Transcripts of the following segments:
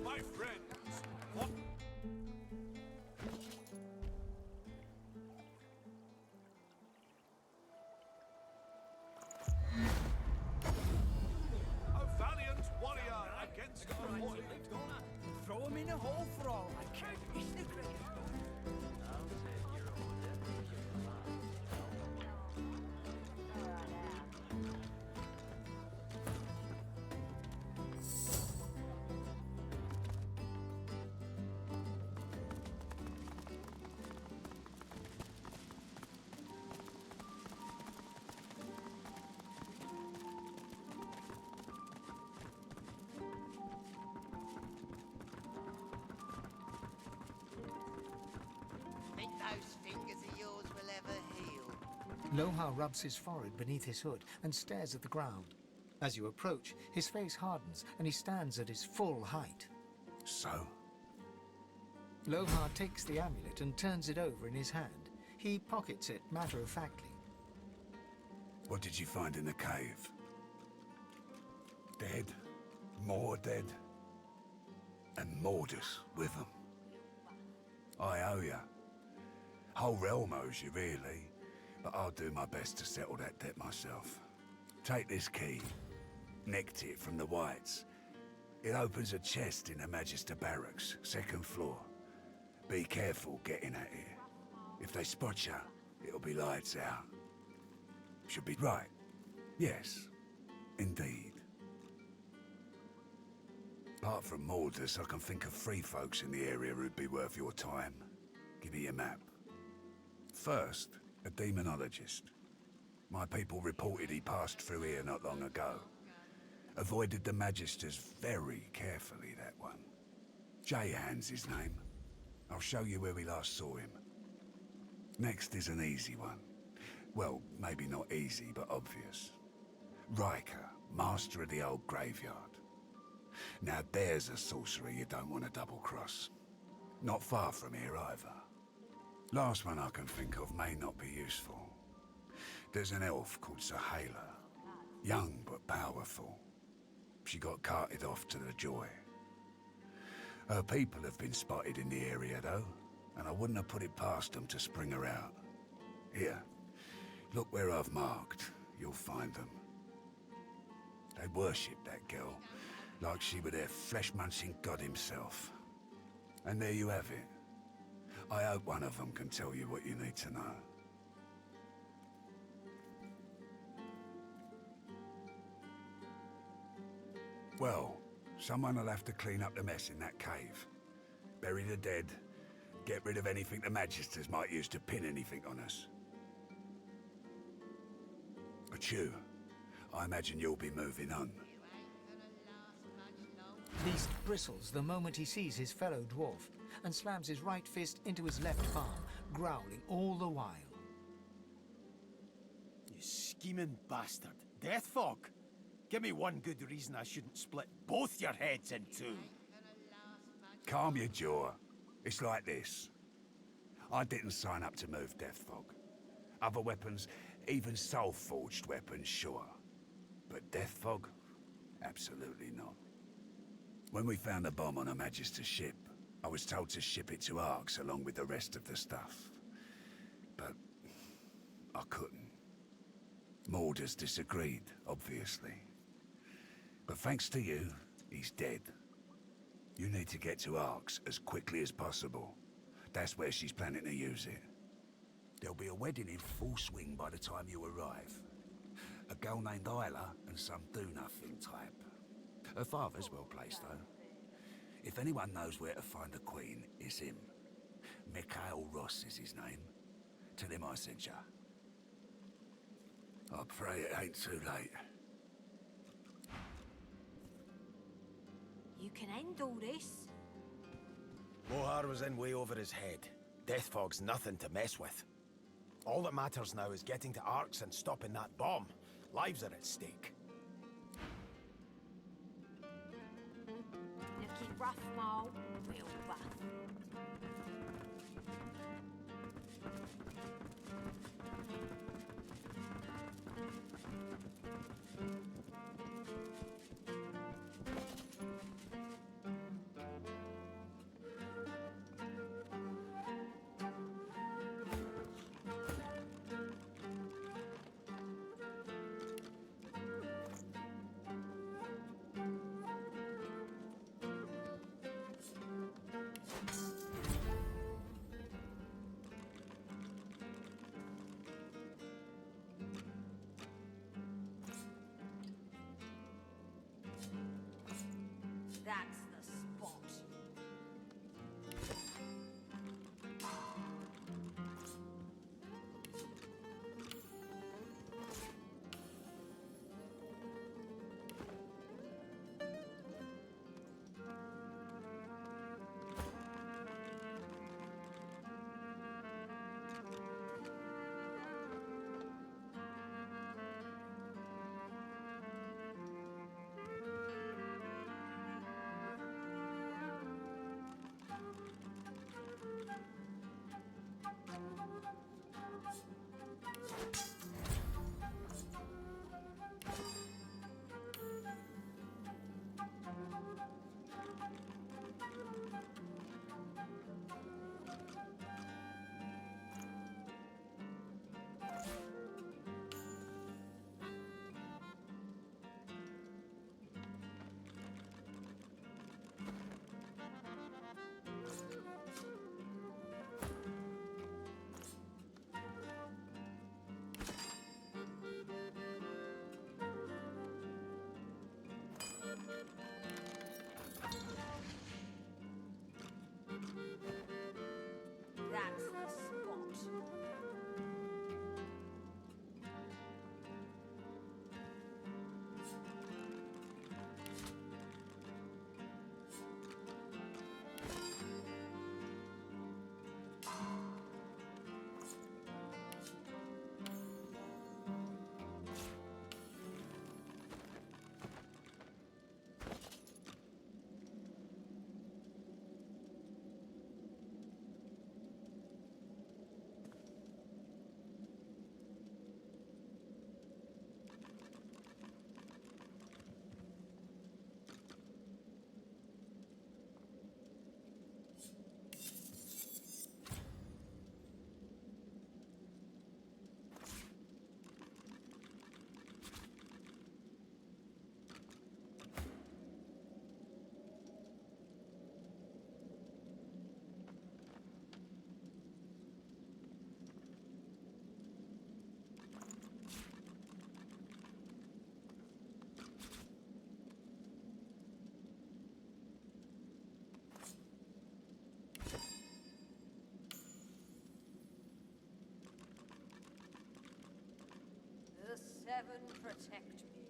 My friends, what? A valiant warrior against a warrior. Throw him in a hole for all I care. He's the cricket. Those fingers of yours will ever heal. Lohar rubs his forehead beneath his hood and stares at the ground. As you approach, his face hardens and he stands at his full height. So? Lohar takes the amulet and turns it over in his hand. He pockets it matter-of-factly. What did you find in the cave? Dead, more dead, and Mordus with them. I owe you. Whole realm owes you, really, but I'll do my best to settle that debt myself. Take this key, nicked it from the Whites. It opens a chest in the Magister Barracks, 2nd floor. Be careful getting at it. If they spot you, it'll be lights out. Should be right. Yes, indeed. Apart from Mordus, I can think of 3 folks in the area who'd be worth your time. Give me your map. First, a demonologist. My people reported he passed through here not long ago. Avoided the Magisters very carefully, that one. Jayhan's his name. I'll show you where we last saw him. Next is an easy one. Well, maybe not easy, but obvious. Riker, master of the old graveyard. Now there's a sorcerer you don't want to double-cross. Not far from here either. Last one I can think of may not be useful. There's an elf called Sahela. Young but powerful. She got carted off to the Joy. Her people have been spotted in the area though, and I wouldn't have put it past them to spring her out. Here, look where I've marked. You'll find them. They worship that girl like she were their flesh-munching god himself. And there you have it. I hope one of them can tell you what you need to know. Well, someone will have to clean up the mess in that cave. Bury the dead, get rid of anything the Magisters might use to pin anything on us. But you, I imagine you'll be moving on. Beast bristles the moment he sees his fellow dwarf and slams his right fist into his left palm, growling all the while. You scheming bastard. Deathfog! Give me one good reason I shouldn't split both your heads in two. Calm your jaw. It's like this. I didn't sign up to move Deathfog. Other weapons, even soul-forged weapons, sure. But Deathfog? Absolutely not. When we found the bomb on a Magister ship, I was told to ship it to Arx along with the rest of the stuff. But I couldn't. Mordus disagreed, obviously. But thanks to you, he's dead. You need to get to Arx as quickly as possible. That's where she's planning to use it. There'll be a wedding in full swing by the time you arrive. A girl named Isla and some do-nothing type. Her father's well placed, though. If anyone knows where to find the Queen, it's him. Mikhail Ross is his name. Tell him I sent ya. I pray it ain't too late. You can end all this. Mohar was in way over his head. Death fog's nothing to mess with. All that matters now is getting to Arks and stopping that bomb. Lives are at stake. Looking rough, Mole. Real rough. That's the spot. That's the spot. The Seven protect me.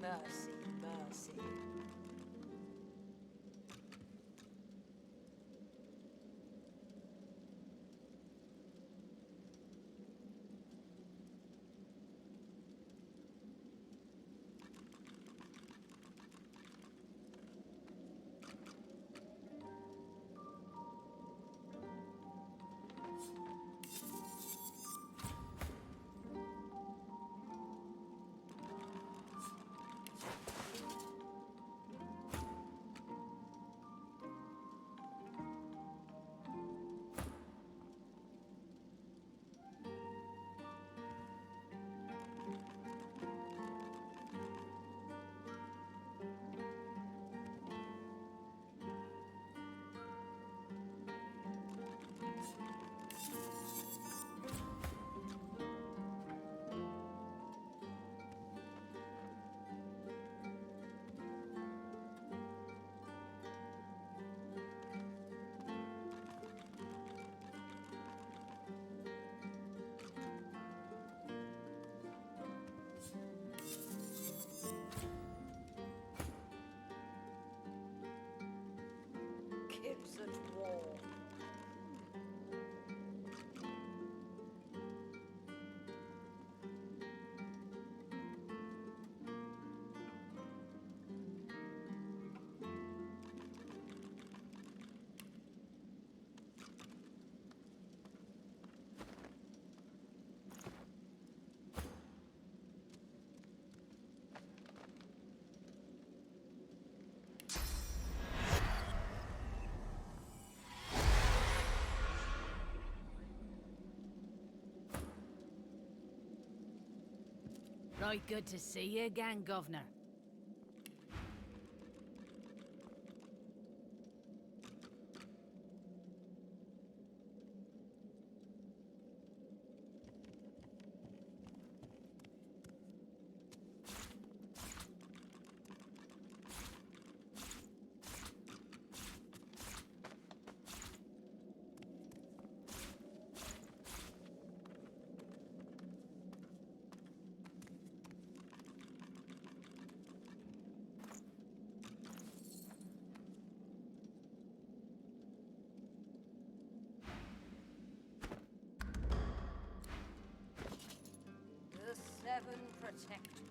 Mercy, mercy. Kids at war. Right good to see you again, Governor. The seven protect me.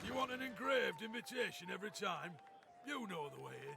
You want an engraved invitation every time? You know the way in.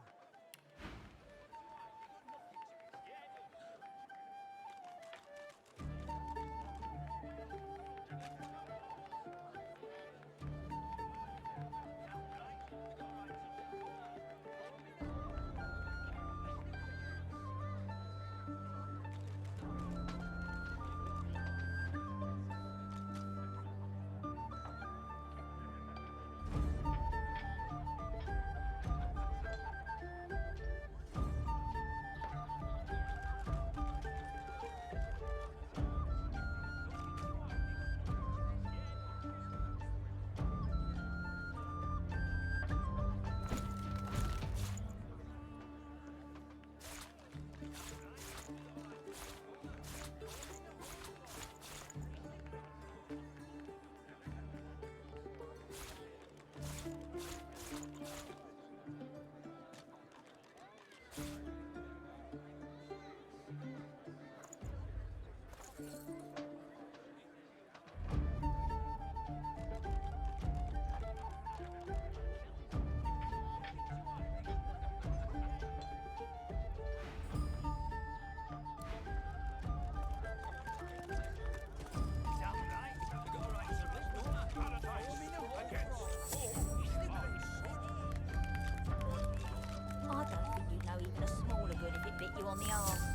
I don't think you'd know even a smaller good if it bit you on the arse.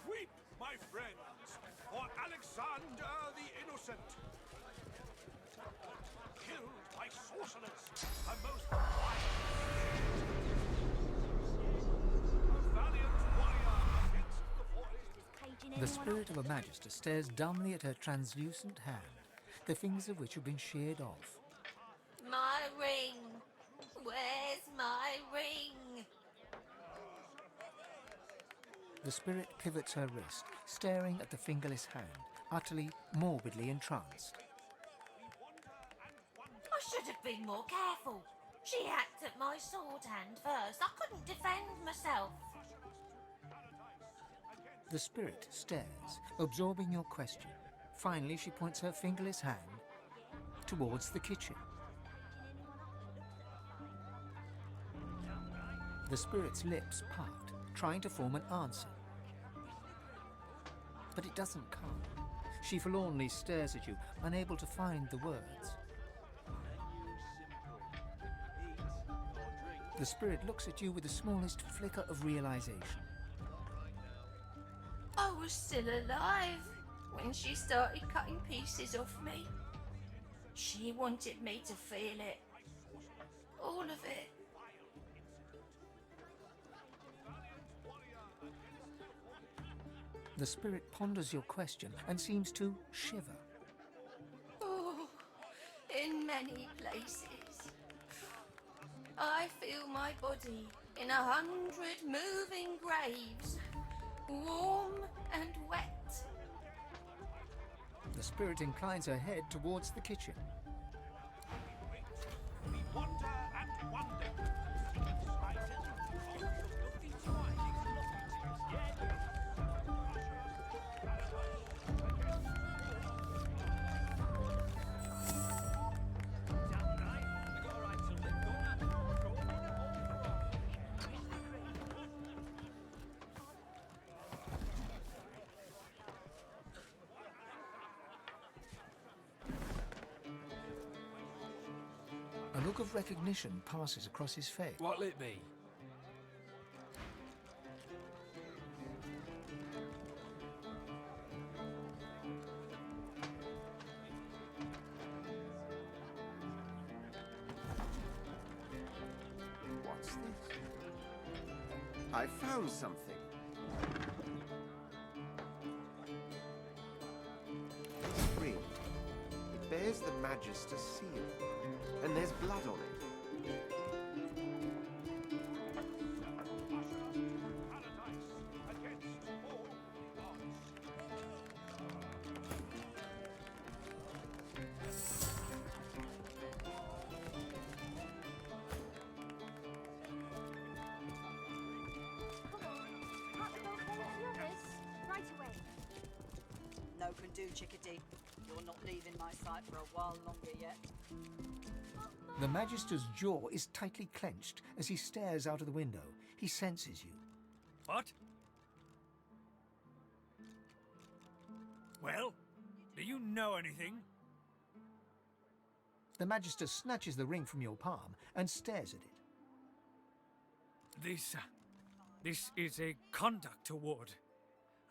Weep, my friends, for Alexander the Innocent. Killed by sorcerers, a most valiant warrior against the forest. Caging The spirit of a magister stares dumbly at her translucent hand, the fingers of which have been sheared off. My ring! Where's my ring? The spirit pivots her wrist, staring at the fingerless hand, utterly, morbidly entranced. I should have been more careful. She hacked at my sword hand first. I couldn't defend myself. The spirit stares, absorbing your question. Finally, she points her fingerless hand towards the kitchen. The spirit's lips part, trying to form an answer. But it doesn't come. She forlornly stares at you, unable to find the words. The spirit looks at you with the smallest flicker of realization. I was still alive when she started cutting pieces off me. She wanted me to feel it. All of it. The spirit ponders your question and seems to shiver. Oh, in many places. I feel my body in 100 moving graves, warm and wet. The spirit inclines her head towards the kitchen. A look of recognition passes across his face. What'll it be? What's this? I found something. It's free. It bears the Magister's seal. And there's blood on it. Right away. No can do, Chickadee. You're not leaving my sight for a while longer yet. The Magister's jaw is tightly clenched as he stares out of the window. He senses you. What? Well, do you know anything? The Magister snatches the ring from your palm and stares at it. This is a conduct award.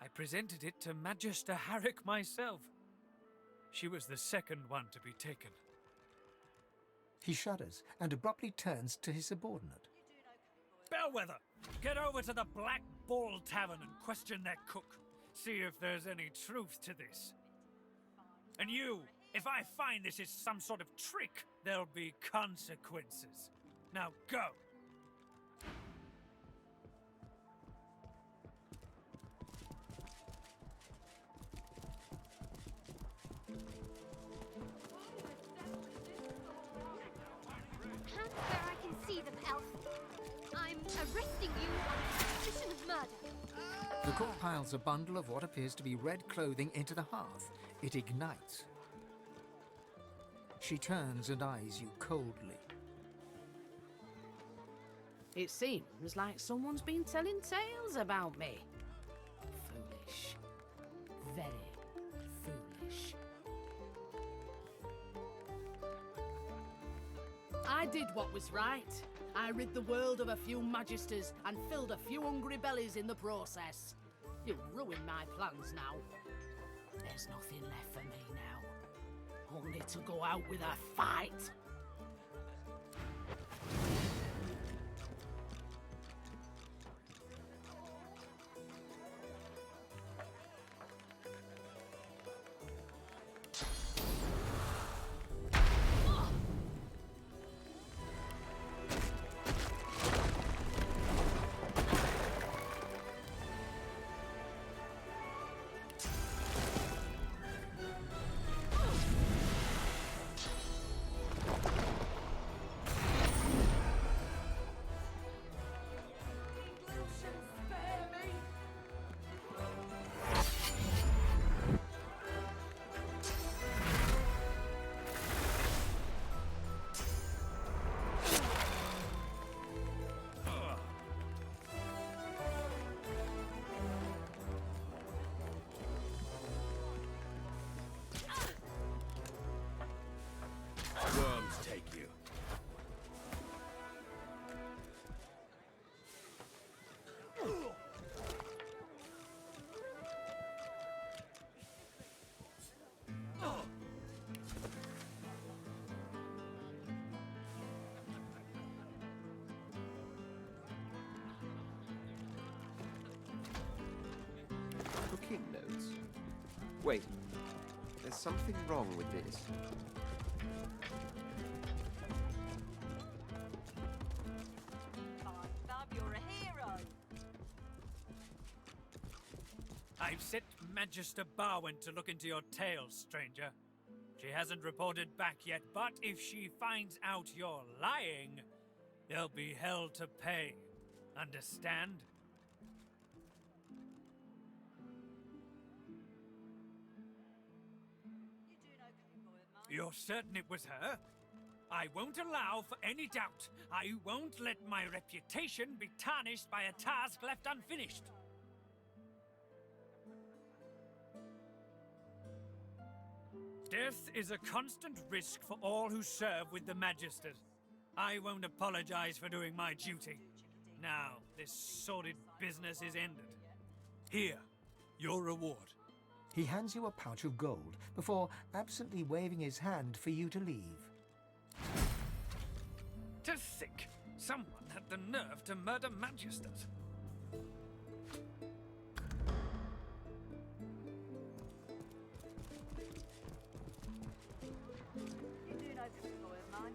I presented it to Magister Harrick myself. She was the second one to be taken. He shudders and abruptly turns to his subordinate. Bellwether, get over to the Black Bull Tavern and question their cook. See if there's any truth to this. And you, if I find this is some sort of trick, there'll be consequences. Now go! Hands where I can see them, Elf. I'm arresting you on suspicion of murder. The cook piles a bundle of what appears to be red clothing into the hearth. It ignites. She turns and eyes you coldly. It seems like someone's been telling tales about me. Foolish. Very foolish. I did what was right. I rid the world of a few magisters and filled a few hungry bellies in the process. You'll ruin my plans now. There's nothing left for me now. Only to go out with a fight. Wait. There's something wrong with this. Bob, you're a hero. I've set Magister Barwin to look into your tales, stranger. She hasn't reported back yet, but if she finds out you're lying, there'll be hell to pay. Understand? You're certain it was her? I won't allow for any doubt. I won't let my reputation be tarnished by a task left unfinished. Death is a constant risk for all who serve with the Magisters. I won't apologize for doing my duty. Now, this sordid business is ended. Here, your reward. He hands you a pouch of gold before absently waving his hand for you to leave. To think, someone had the nerve to murder Magisters. You're doing okay, boy of mine.